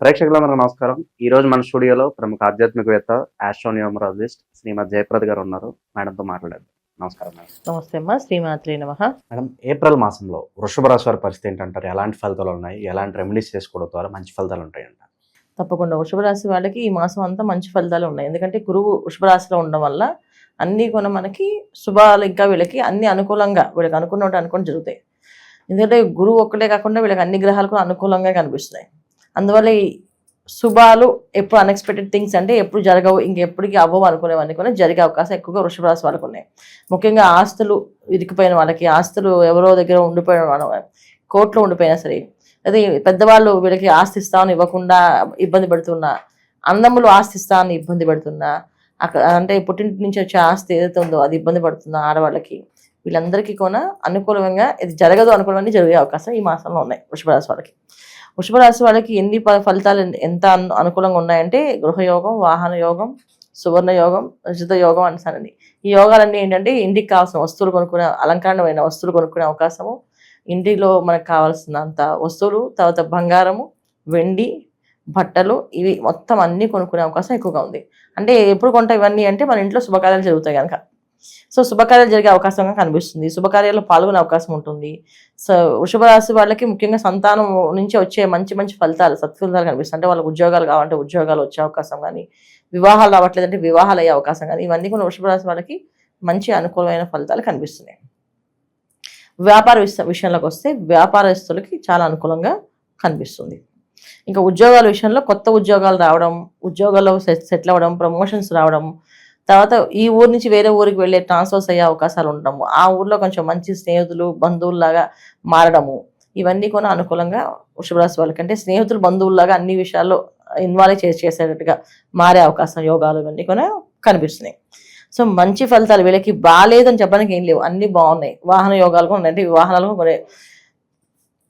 ప్రేక్షకులందరూ నమస్కారం. ఈ రోజు మన స్టూడియోలో ప్రముఖ ఆధ్యాత్మికవేత్త, ఆస్ట్రోన్యూమరాలజిస్ట్ శ్రీమతి జయప్రద గారు ఉన్నారు. మేడంతో మాట్లాడేద్దాం. నమస్కారం మేడం. నమస్తే అమ్మా, శ్రీమాత్రే నమః. మేడం, ఏప్రిల్ మాసంలో వృషభ రాశి వారి పరిస్థితి ఏంటంటారు? ఎలాంటి ఫలితాలు ఉన్నాయి? ఎలాంటి రెమెడీస్ చేసుకోవడం ద్వారా మంచి ఫలితాలు ఉంటాయంట? తప్పకుండా వృషభ రాశి వాళ్ళకి ఈ మాసం అంతా మంచి ఫలితాలు ఉన్నాయి. ఎందుకంటే గురువు వృషభ రాశిలో ఉండడం వల్ల అన్నీ కూడా మనకి శుభాలు, ఇంకా వీళ్ళకి అన్ని అనుకూలంగా, వీళ్ళకి అనుకుని జరుగుతాయి. ఎందుకంటే గురువు ఒక్కటే కాకుండా వీళ్ళకి అన్ని గ్రహాలు కూడా అనుకూలంగా కనిపిస్తున్నాయి. అందువల్ల ఈ శుభాలు ఎప్పుడు అన్ఎక్స్పెక్టెడ్ థింగ్స్ అంటే ఎప్పుడు జరగవు, ఇంకెప్పటికీ అవ్వవు అనుకునేవన్నీ కూడా జరిగే అవకాశం ఎక్కువగా వృషభ రాశి వాళ్ళకు ఉన్నాయి. ముఖ్యంగా ఆస్తులు ఇరికిపోయిన వాళ్ళకి, ఆస్తులు ఎవరో దగ్గర ఉండిపోయిన వాళ్ళ, కోర్టులో ఉండిపోయినా సరే, అదే పెద్దవాళ్ళు వీళ్ళకి ఆస్తి ఇస్తామని ఇవ్వకుండా ఇబ్బంది పెడుతున్నా, అన్నములు ఆస్తి ఇస్తామని ఇబ్బంది పెడుతున్నా, అక్కడ అంటే పుట్టింటి నుంచి వచ్చే ఆస్తి ఏదైతే ఉందో అది ఇబ్బంది పడుతున్నా ఆడవాళ్ళకి, వీళ్ళందరికీ కూడా అనుకూలంగా ఇది జరగదు అనుకూలమని జరిగే అవకాశం ఈ మాసంలో ఉన్నాయి వృషభ రాశి వాళ్ళకి. వృషభ రాశి వాళ్ళకి ఎన్ని ఫలితాలు ఎంత అనుకూలంగా ఉన్నాయంటే గృహయోగం, వాహన యోగం, సువర్ణ యోగం, రజిత యోగం అంటారండి. ఈ యోగాలన్నీ ఏంటంటే ఇంటికి కావాల్సిన వస్తువులు కొనుక్కునే, అలంకరణమైన వస్తువులు కొనుక్కునే అవకాశము, ఇంటిలో మనకు కావాల్సినంత వస్తువులు, తర్వాత బంగారము, వెండి, బట్టలు, ఇవి మొత్తం అన్నీ కొనుక్కునే అవకాశం ఎక్కువగా ఉంది. అంటే ఎప్పుడు కొంటాం ఇవన్నీ అంటే మన ఇంట్లో శుభకార్యాలు జరుగుతాయి కనుక. సో శుభకార్యాలు జరిగే అవకాశంగా కనిపిస్తుంది, శుభకార్యాల్లో పాల్గొనే అవకాశం ఉంటుంది. సో వృషభ రాశి వాళ్ళకి ముఖ్యంగా సంతానం నుంచి వచ్చే మంచి మంచి ఫలితాలు, సత్ఫలితాలు కనిపిస్తుంది. అంటే వాళ్ళకి ఉద్యోగాలు కావాలంటే ఉద్యోగాలు వచ్చే అవకాశం కానీ, వివాహాలు రావట్లేదంటే వివాహాలు అయ్యే అవకాశం కానీ, ఇవన్నీ కూడా వృషభ రాశి వాళ్ళకి మంచి అనుకూలమైన ఫలితాలు కనిపిస్తున్నాయి. వ్యాపార విషయంలోకి వస్తే వ్యాపారస్తులకి చాలా అనుకూలంగా కనిపిస్తుంది. ఇంకా ఉద్యోగాల విషయంలో కొత్త ఉద్యోగాలు రావడం, ఉద్యోగాల్లో సెటిల్ అవ్వడం, ప్రమోషన్స్ రావడం, తర్వాత ఈ ఊరు నుంచి వేరే ఊరికి వెళ్ళే ట్రాన్స్ఫర్స్ అయ్యే అవకాశాలు ఉండడము, ఆ ఊర్లో కొంచెం మంచి స్నేహితులు, బంధువుల్లాగా మారడము, ఇవన్నీ కూడా అనుకూలంగా వృషభ రాశి వాళ్ళకి. అంటే స్నేహితులు, బంధువుల్లాగా అన్ని విషయాల్లో ఇన్వాల్వ్ చేసేటట్టుగా మారే అవకాశం, యోగాలు ఇవన్నీ కూడా కనిపిస్తున్నాయి. సో మంచి ఫలితాలు వీళ్ళకి బాగాలేదని చెప్పడానికి ఏం లేవు, అన్నీ బాగున్నాయి. వాహన యోగాలు కూడా ఉన్నాయి. అంటే వాహనాలు కొనే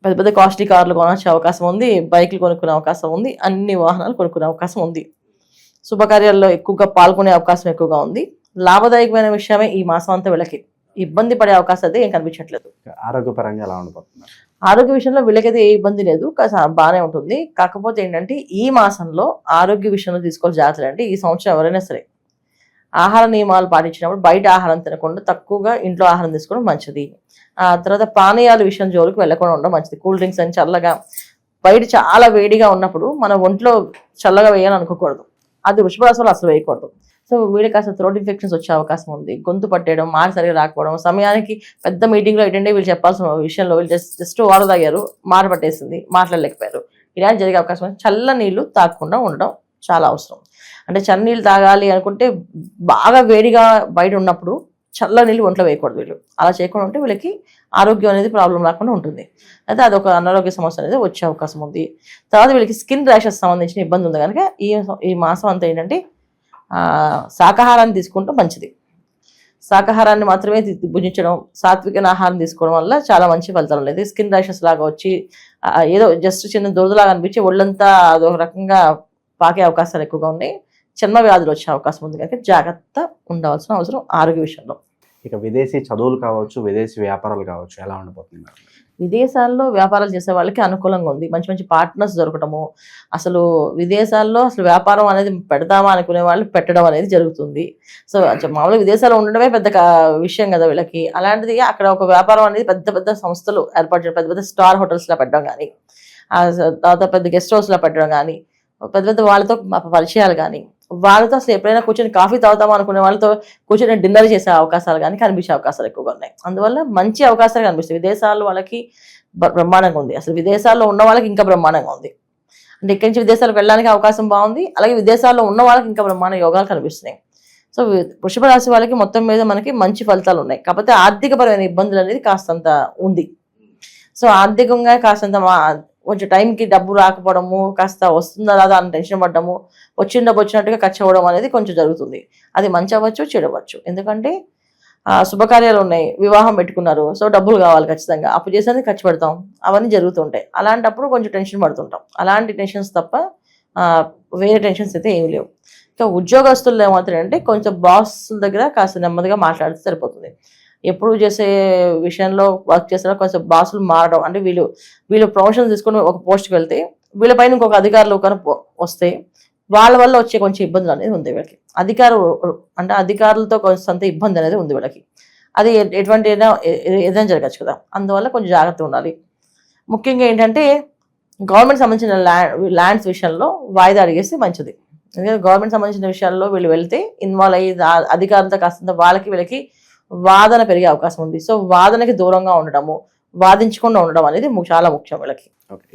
పెద్ద పెద్ద కాస్ట్లీ కార్లు కొనొచ్చే అవకాశం ఉంది, బైక్లు కొనుక్కునే అవకాశం ఉంది, అన్ని వాహనాలు కొనుక్కునే అవకాశం ఉంది. శుభకార్యాల్లో ఎక్కువగా పాల్గొనే అవకాశం ఎక్కువగా ఉంది. లాభదాయకమైన విషయమే ఈ మాసం అంతా వీళ్ళకి. ఇబ్బంది పడే అవకాశం అయితే ఏం కనిపించట్లేదు. ఆరోగ్యపరంగా ఎలా ఉండబోతున్నారు? ఆరోగ్య విషయంలో వీళ్ళకైతే ఏ ఇబ్బంది లేదు, బాగానే ఉంటుంది. కాకపోతే ఏంటంటే ఈ మాసంలో ఆరోగ్య విషయంలో తీసుకోవాలి జాగ్రత్తలు. అంటే ఈ సంవత్సరం ఎవరైనా సరే ఆహార నియమాలు పాటించినప్పుడు బయట ఆహారం తినకుండా తక్కువగా ఇంట్లో ఆహారం తీసుకోవడం మంచిది. ఆ తర్వాత పానీయాల విషయం జోలికి వెళ్ళకుండా ఉండడం మంచిది. కూల్ డ్రింక్స్ అని చల్లగా, బయట చాలా వేడిగా ఉన్నప్పుడు మన ఒంట్లో చల్లగా వేయాలని అనుకోకూడదు, అది వృషభ రాశి అసలు వేయకూడదు. సో వీళ్ళకి అసలు థ్రోట్ ఇన్ఫెక్షన్స్ వచ్చే అవకాశం ఉంది, గొంతు పట్టేయడం, మాట సరిగా రాకపోవడం, సమయానికి పెద్ద మీటింగ్లో అటెండ్ అయ్యి వీళ్ళు చెప్పాల్సిన విషయంలో వీళ్ళు జస్ట్ వాటర్ తాగారు, మాట పట్టేసింది, మాట్లాడలేకపోయారు, ఇలాంటి జరిగే అవకాశం ఉంది. చల్ల నీళ్లు తాగకుండా ఉండడం చాలా అవసరం. అంటే చల్ల నీళ్ళు తాగాలి అనుకుంటే బాగా వేడిగా బయట ఉన్నప్పుడు చల్ల నీళ్ళు ఒంట్లో వేయకూడదు. వీళ్ళు అలా చేయకుండా ఉంటే వీళ్ళకి ఆరోగ్యం అనేది ప్రాబ్లం రాకుండా ఉంటుంది. అయితే అదొక అనారోగ్య సమస్య అనేది వచ్చే అవకాశం ఉంది. తర్వాత వీళ్ళకి స్కిన్ ర్యాషెస్ సంబంధించిన ఇబ్బంది ఉంది కనుక ఈ మాసం అంతా ఏంటంటే శాకాహారాన్ని తీసుకుంటే మంచిది. శాకాహారాన్ని మాత్రమే భుజించడం, సాత్విక ఆహారం తీసుకోవడం వల్ల చాలా మంచి ఫలితాలు లేదు. స్కిన్ ర్యాషెస్ లాగా వచ్చి ఏదో జస్ట్ చిన్న దురదలాగా అనిపించి ఒళ్ళంతా అదొక రకంగా పాకే అవకాశాలు ఎక్కువగా ఉన్నాయి. చర్మ వ్యాధులు వచ్చే అవకాశం ఉంది కనుక జాగ్రత్త ఉండవలసిన అవసరం ఆరోగ్య విషయంలో. ఇక విదేశీ చదువులు కావచ్చు, విదేశీ వ్యాపారాలు కావచ్చు, ఎలా ఉండబోతుంది? విదేశాల్లో వ్యాపారాలు చేసే వాళ్ళకి అనుకూలంగా ఉంది. మంచి మంచి పార్ట్నర్స్ దొరకటము, అసలు విదేశాల్లో అసలు వ్యాపారం అనేది పెడతామా అనుకునే వాళ్ళు పెట్టడం అనేది జరుగుతుంది. సో మామూలుగా విదేశాల్లో ఉండడమే పెద్ద విషయం కదా వీళ్ళకి. అలాంటిది అక్కడ ఒక వ్యాపారం అనేది పెద్ద పెద్ద సంస్థలు ఏర్పాటు చేయడం, పెద్ద పెద్ద స్టార్ హోటల్స్లో పెట్టడం కానీ, తర్వాత పెద్ద గెస్ట్ హౌస్లో పెట్టడం కానీ, పెద్ద పెద్ద వాళ్ళతో పరిచయాలు కానీ, వాళ్ళతో అసలు ఎప్పుడైనా కూర్చొని కాఫీ తాగుతామో అనుకునే వాళ్ళతో కూర్చొని డిన్నర్ చేసే అవకాశాలు కానీ కనిపించే అవకాశాలు ఎక్కువగా ఉన్నాయి. అందువల్ల మంచి అవకాశాలు కనిపిస్తాయి. విదేశాల్లో వాళ్ళకి బ్రహ్మాండంగా ఉంది. అసలు విదేశాల్లో ఉన్న వాళ్ళకి ఇంకా బ్రహ్మాండంగా ఉంది. అంటే ఇక్కడి నుంచి విదేశాలకు వెళ్ళడానికి అవకాశం బాగుంది. అలాగే విదేశాల్లో ఉన్న వాళ్ళకి ఇంకా బ్రహ్మాండ యోగాలు కనిపిస్తున్నాయి. సో వృషభ రాశి వాళ్ళకి మొత్తం మీద మనకి మంచి ఫలితాలు ఉన్నాయి. కాకపోతే ఆర్థికపరమైన ఇబ్బందులు అనేది కాస్తంత ఉంది. సో ఆర్థికంగా కాస్తంత కొంచెం టైంకి డబ్బు రాకపోవడము, కాస్త వస్తుందా రాదా అని టెన్షన్ పడ్డము, వచ్చిన డబ్బు వచ్చినట్టుగా ఖర్చు అవ్వడం అనేది కొంచెం జరుగుతుంది. అది మంచి అవ్వచ్చు, చెడవచ్చు. ఎందుకంటే శుభకార్యాలు ఉన్నాయి, వివాహం పెట్టుకున్నారు, సో డబ్బులు కావాలి ఖచ్చితంగా, అప్పు చేసేది ఖర్చు పెడతాం, అవన్నీ జరుగుతుంటాయి. అలాంటప్పుడు కొంచెం టెన్షన్ పడుతుంటాం. అలాంటి టెన్షన్స్ తప్ప వేరే టెన్షన్స్ అయితే ఏమి లేవు. ఇంకా ఉద్యోగస్తులు ఏమవుతాయి అంటే కొంచెం బాస్ల దగ్గర కాస్త నెమ్మదిగా మాట్లాడితే సరిపోతుంది. ఎప్పుడు చేసే విషయంలో వర్క్ చేసినా కొంచెం బాసులు మారడం, అంటే వీళ్ళు ప్రమోషన్ తీసుకొని ఒక పోస్ట్కి వెళ్తే వీళ్ళపైన ఇంకొక అధికారులు వస్తే వాళ్ళ వల్ల వచ్చే కొంచెం ఇబ్బందులు అనేది ఉంది వీళ్ళకి. అధికారులతో కొంత ఇబ్బంది అనేది ఉంది వీళ్ళకి. అది ఎటువంటి ఏదైనా జరగచ్చు కదా, అందువల్ల కొంచెం జాగ్రత్తగా ఉండాలి. ముఖ్యంగా ఏంటంటే గవర్నమెంట్ సంబంధించిన ల్యాండ్స్ విషయంలో వాయిదా అడిగేస్తే మంచిది. ఎందుకంటే గవర్నమెంట్ సంబంధించిన విషయాల్లో వీళ్ళు వెళ్తే ఇన్వాల్వ్ అయ్యి అధికారులతో కాస్త వాళ్ళకి వీళ్ళకి వాదన పెరిగే అవకాశం ఉంది. సో వాదనకి దూరంగా ఉండడము, వాదించకుండా ఉండడం అనేది చాలా ముఖ్యం వీళ్ళకి.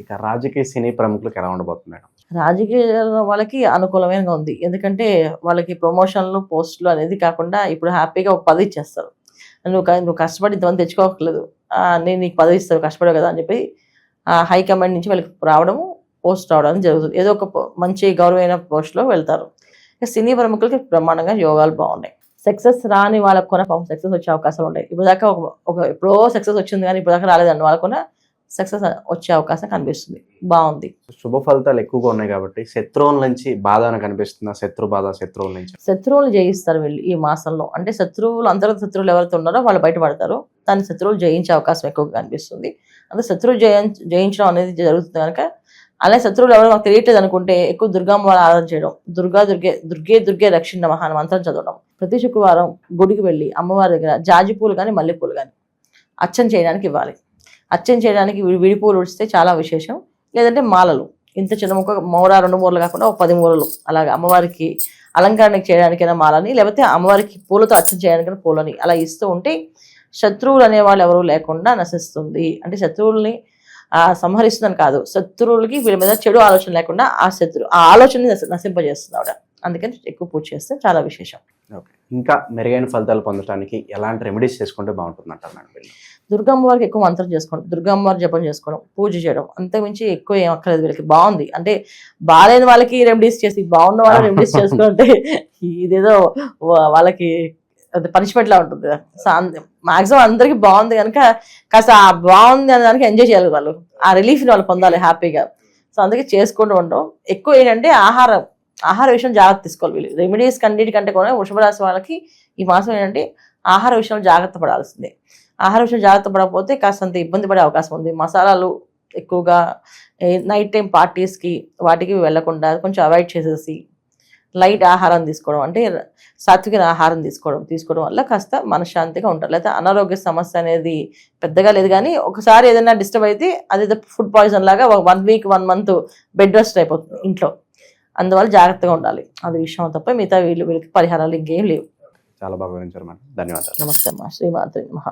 ఇక రాజకీయ సినీ ప్రముఖులకు ఎలా ఉండబోతుంది మేడం? రాజకీయ వాళ్ళకి అనుకూలమైన ఉంది. ఎందుకంటే వాళ్ళకి ప్రమోషన్లు, పోస్టులు అనేది కాకుండా ఇప్పుడు హ్యాపీగా ఒక పదవి ఇచ్చేస్తారు. నువ్వు కష్టపడి ఇంతమంది తెచ్చుకోవట్లేదు, నేను నీకు పదవి ఇస్తాను కష్టపడవు కదా అని చెప్పి హైకమాండ్ నుంచి వాళ్ళకి రావడము, పోస్ట్ రావడం జరుగుతుంది. ఏదో ఒక మంచి గౌరవమైన పోస్ట్లో వెళ్తారు. సినీ ప్రముఖులకి బ్రహ్మాండంగా యోగాలు బాగున్నాయి. సక్సెస్ రాని వాళ్ళకు కూడా పాపం సక్సెస్ వచ్చే అవకాశాలు ఉంటాయి. ఇప్పుడు దాకా ఎప్పుడో సక్సెస్ వచ్చింది కానీ ఇప్పుడు దాకా రాలేదండి, వాళ్ళకు కూడా సక్సెస్ వచ్చే అవకాశం కనిపిస్తుంది. బాగుంది. శుభ ఫలితాలు ఎక్కువగా ఉన్నాయి కాబట్టి శత్రువుల నుంచి బాధ కనిపిస్తుందా? శత్రువుల నుంచి శత్రువులు జయిస్తారు వీళ్ళు ఈ మాసంలో. అంటే అంతర్గత శత్రువులు ఎవరైతే ఉన్నారో వాళ్ళు బయటపడతారు. దాని శత్రువులు జయించే అవకాశం ఎక్కువగా కనిపిస్తుంది. అంటే శత్రువు జయించడం అనేది జరుగుతుంది కనుక, అలాగే శత్రువులు ఎవరో మాకు తెలియట్లేదు అనుకుంటే ఎక్కువ దుర్గామ్మవారు ఆరాధన చేయడం, దుర్గే రక్షిణ నమః అనే మంత్రం చదవడం, ప్రతి శుక్రవారం గుడికి వెళ్ళి అమ్మవారి దగ్గర జాజి పూలు కానీ మల్లెపూలు కానీ అర్చన చేయడానికి ఇవ్వాలి. అర్చన చేయడానికి విడిపూలు ఉడిస్తే చాలా విశేషం. లేదంటే మాలలు ఇంత చిన్న ముక్క మూర 2 మూరలు కాకుండా ఒక 10 మూరలు అలాగే అమ్మవారికి అలంకరణకి చేయడానికైనా మాలని, లేకపోతే అమ్మవారికి పూలతో అర్చన చేయడానికైనా పూలని అలా ఇస్తూ ఉంటే శత్రువులు అనేవాళ్ళు ఎవరు లేకుండా నశిస్తుంది. అంటే శత్రువుల్ని సంహరిస్తుందని కాదు, శత్రువులకి వీళ్ళ మీద చెడు ఆలోచన లేకుండా ఆ ఆలోచనని నశింపజేస్తుంది ఆవిడ. అందుకని ఎక్కువ పూజ చేస్తే చాలా విశేషం. ఇంకా మెరుగైన ఫలితాలు పొందడానికి ఎలాంటి రెమెడీస్ చేసుకుంటే బాగుంటుంది అంటారు మేడం? దుర్గమ్మవారికి ఎక్కువ మంత్రం చేసుకోవడం, దుర్గమ్మవారి జపం చేసుకోవడం, పూజ చేయడం, అంతకుమించి ఎక్కువ ఏం అక్కర్లేదు వీళ్ళకి. బాగుంది. అంటే బాగాలేని వాళ్ళకి రెమెడీస్ చేసి బాగున్న వాళ్ళకి రెమెడీస్ చేసుకుంటే ఇదేదో వాళ్ళకి అది పనిష్మెంట్ లా ఉంటుంది కదా. సో మాక్సిమం అందరికి బాగుంది కనుక కాస్త బాగుంది అనే దానికి ఎంజాయ్ చేయాలి వాళ్ళు, ఆ రిలీఫ్ని వాళ్ళు పొందాలి హ్యాపీగా. సో అందుకే చేసుకుంటూ ఉంటాం. ఎక్కువ ఏంటంటే ఆహార విషయం జాగ్రత్త తీసుకోవాలి వీళ్ళు. రెమెడీస్ కంటే కూడా వృషభ రాశి వాళ్ళకి ఈ మాసం ఏంటంటే ఆహార విషయంలో జాగ్రత్త పడాల్సిందే. ఆహార విషయం జాగ్రత్త పడకపోతే కాస్తంత ఇబ్బంది పడే అవకాశం ఉంది. మసాలాలు ఎక్కువగా నైట్ టైం పార్టీస్కి వాటికి వెళ్లకుండా కొంచెం అవాయిడ్ చేసేసి లైట్ ఆహారం తీసుకోవడం, అంటే సాత్విక ఆహారం తీసుకోవడం వల్ల కాస్త మనశ్శాంతిగా ఉంటారు. లేకపోతే అనారోగ్య సమస్య అనేది పెద్దగా లేదు, కానీ ఒకసారి ఏదైనా డిస్టర్బ్ అయితే అది ఫుడ్ పాయిజన్ లాగా 1 వీక్ 1 మంత్ బెడ్ రెస్ట్ అయిపోతుంది ఇంట్లో. అందువల్ల జాగ్రత్తగా ఉండాలి, అది విషయం తప్ప మిగతా వీళ్ళకి పరిహారాలు ఇంకేం లేవు. చాలా బాగా వివరించారు మేడం, ధన్యవాదాలు. నమస్తే అమ్మా. శ్రీమాత్రే నమః.